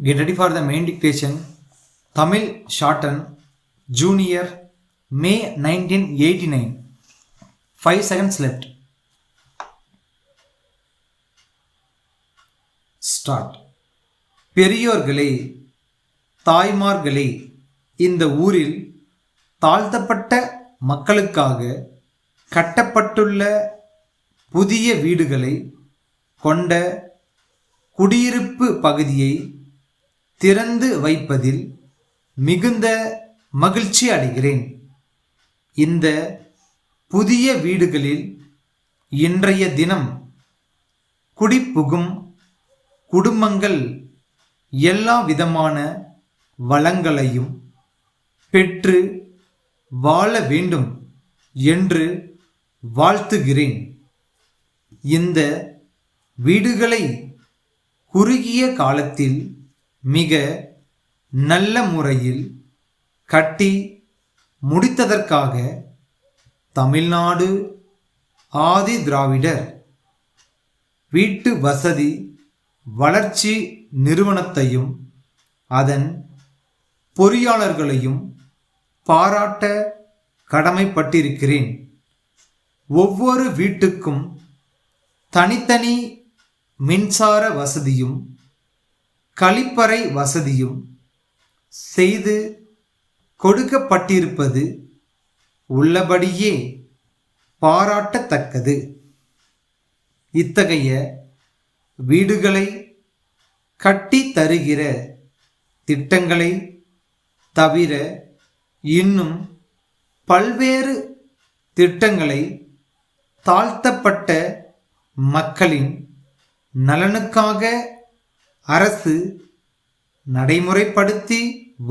Get ready for the main dictation. Tamil shorten Junior May 1989. 5 seconds left. Start. பெரியோர்களே, தாய்மார்களே, இந்த ஊரில் தாழ்த்தப்பட்ட மக்களுக்காக கட்டப்பட்டுள்ள புதிய வீடுகளை கொண்ட குடியிருப்பு பகுதியை திறந்து வைப்பதில் மிகுந்த மகிழ்ச்சி அடைகிறேன். இந்த புதிய வீடுகளில் இன்றைய தினம் குடிபுகும் குடும்பங்கள் எல்லா விதமான வளங்களையும் பெற்று வாழ வேண்டும் என்று வாழ்த்துகிறேன். இந்த வீடுகளை குறுகிய காலத்தில் மிக நல்ல முறையில் கட்டி முடித்ததற்காக தமிழ்நாடு ஆதி திராவிடர் வீட்டு வசதி வளர்ச்சி நிறுவனத்தையும் அதன் பொறியாளர்களையும் பாராட்ட கடமைப்பட்டிருக்கிறேன். ஒவ்வொரு வீட்டுக்கும் தனித்தனி மின்சார வசதியும் கழிப்பறை வசதியும் செய்து கொடுக்கப்பட்டிருப்பது உள்ளபடியே பாராட்டத்தக்கது. இத்தகைய வீடுகளை கட்டி தருகிற திட்டங்களை தவிர இன்னும் பல்வேறு திட்டங்களை தாழ்த்தப்பட்ட மக்களின் நலனுக்காக அரசு நடைமுறைப்படுத்தி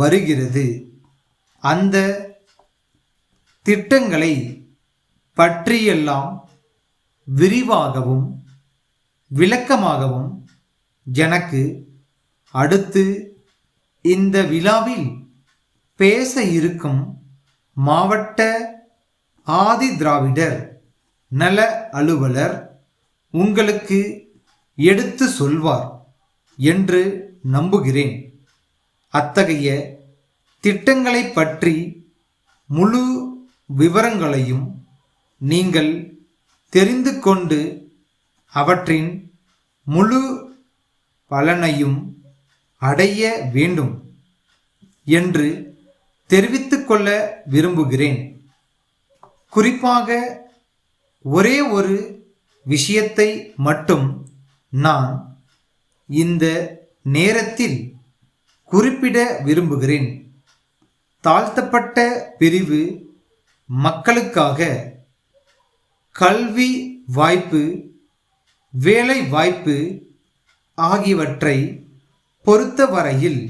வருகிறது. அந்த திட்டங்களை பற்றியெல்லாம் விரிவாகவும் விளக்கமாகவும் எனக்கு அடுத்து இந்த விழாவில் பேச இருக்கும் மாவட்ட ஆதி திராவிடர் நல அலுவலர் உங்களுக்கு எடுத்து சொல்வார் என்று நம்புகிறேன். அத்தகைய திட்டங்களை பற்றி முழு விவரங்களையும் நீங்கள் தெரிந்து கொண்டு அவற்றின் முழு பலனையும் அடைய வேண்டும் என்று தெரிவித்துக்கொள்ள விரும்புகிறேன். குறிப்பாக ஒரே ஒரு விஷயத்தை மட்டும் நான் இந்த நேரத்தில் குறிப்பிட விரும்புகிறேன். தாழ்த்தப்பட்ட பிரிவு மக்களுக்காக கல்வி வாய்ப்பு, வேலை வாய்ப்பு ஆகியவற்றை பொறுத்தவரையில்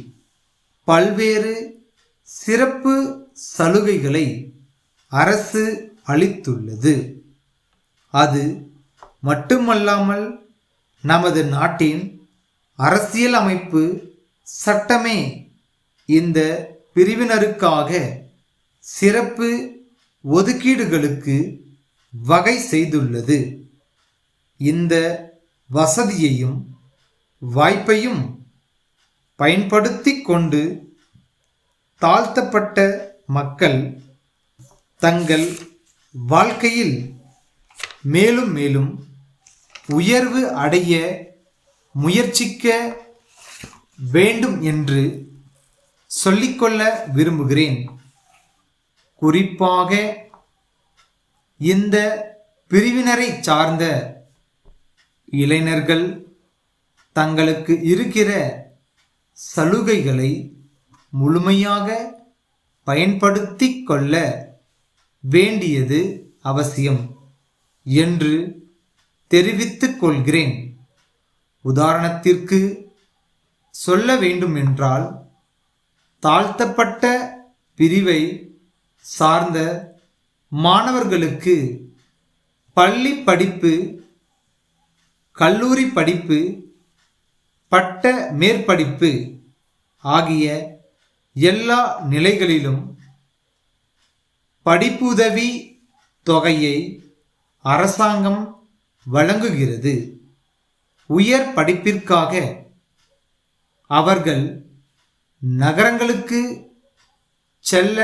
பல்வேறு சிறப்பு சலுகைகளை அரசு அளித்துள்ளது. அது மட்டுமல்லாமல் நமது நாட்டின் அரசியல் அமைப்பு சட்டமே இந்த பிரிவினருக்காக சிறப்பு ஒதுக்கீடுகளுக்கு வகை செய்துள்ளது. இந்த வசதியையும் வாய்ப்பையும் பயன்படுத்தி கொண்டு தாழ்த்தப்பட்ட மக்கள் தங்கள் வாழ்க்கையில் மேலும் மேலும் உயர்வு அடைய முயற்சிக்க வேண்டும் என்று சொல்லிக்கொள்ள விரும்புகிறேன். குறிப்பாக இந்த பிரிவினரை சார்ந்த இளைஞர்கள் தங்களுக்கு இருக்கிற சலுகைகளை முழுமையாக பயன்படுத்தி கொள்ள வேண்டியது அவசியம் என்று தெரிவித்துக் கொள்கிறேன். உதாரணத்திற்கு சொல்ல வேண்டுமென்றால், தாழ்த்தப்பட்ட பிரிவை சார்ந்த மாணவர்களுக்கு பள்ளி படிப்பு, கல்லூரி படிப்பு, பட்ட மேற்படிப்பு ஆகிய எல்லா நிலைகளிலும் படிப்புதவி தொகையை அரசாங்கம் வழங்குகிறது. உயர் படிப்பிற்காக அவர்கள் நகரங்களுக்கு செல்ல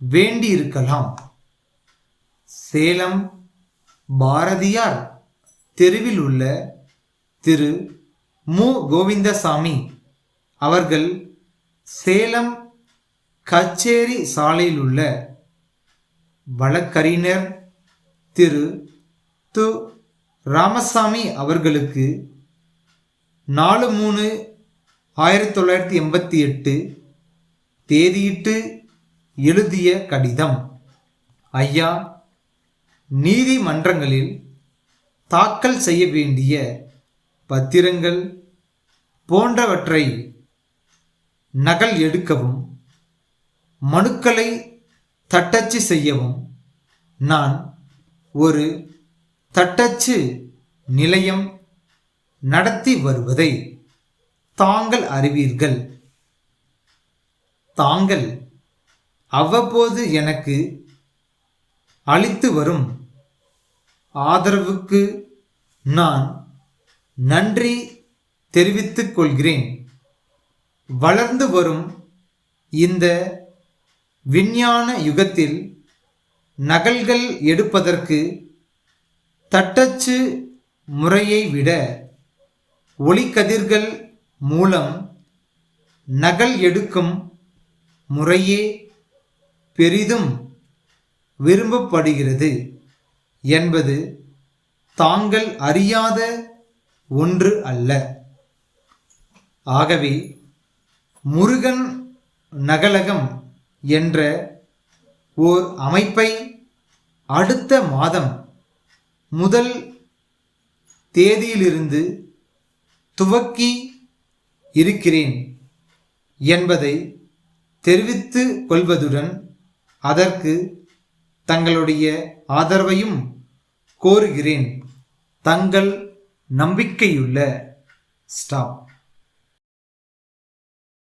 வேண்டியிருக்கலாம். சேலம் பாரதியார் தெருவில் உள்ள திரு மு. கோவிந்தசாமி அவர்கள் சேலம் கச்சேரி சாலையில் உள்ள வழக்கறிஞர் திரு து. ராமசாமி அவர்களுக்கு 4/3/1988 தேதியிட்டு எழுதிய கடிதம். ஐயா, நீதிமன்றங்களில் தாக்கல் செய்ய வேண்டிய பத்திரங்கள் போன்றவற்றை நகல் எடுக்கவும் மனுக்களை தட்டச்சு செய்யவும் நான் ஒரு தட்டச்சு நிலையம் நடத்தி வருவதை தாங்கள் அறிவீர்கள். தாங்கள் அவ்வப்போது எனக்கு அளித்து வரும் ஆதரவுக்கு நான் நன்றி தெரிவித்துக் கொள்கிறேன். வளர்ந்து வரும் இந்த விஞ்ஞான யுகத்தில் நகல்கள் எடுப்பதற்கு தட்டச்சு முறையை விட ஒளிக்கதிர்கள் மூலம் நகல் எடுக்கும் முறையே பெரிதும் விரும்பப்படுகிறது என்பது தாங்கள் அறியாத ஒன்று அல்ல. ஆகவே முருகன் நகலகம் என்ற ஓர் அமைப்பை அடுத்த மாதம் முதல் தேதியிலிருந்து துவக்கி இருக்கிறேன் என்பதை தெரிவித்துக் கொள்வதுடன் அதற்கு தங்களுடைய ஆதரவையும் கோருகிறேன். தங்கள் நம்பிக்கையுள்ள ஸ்டாப்.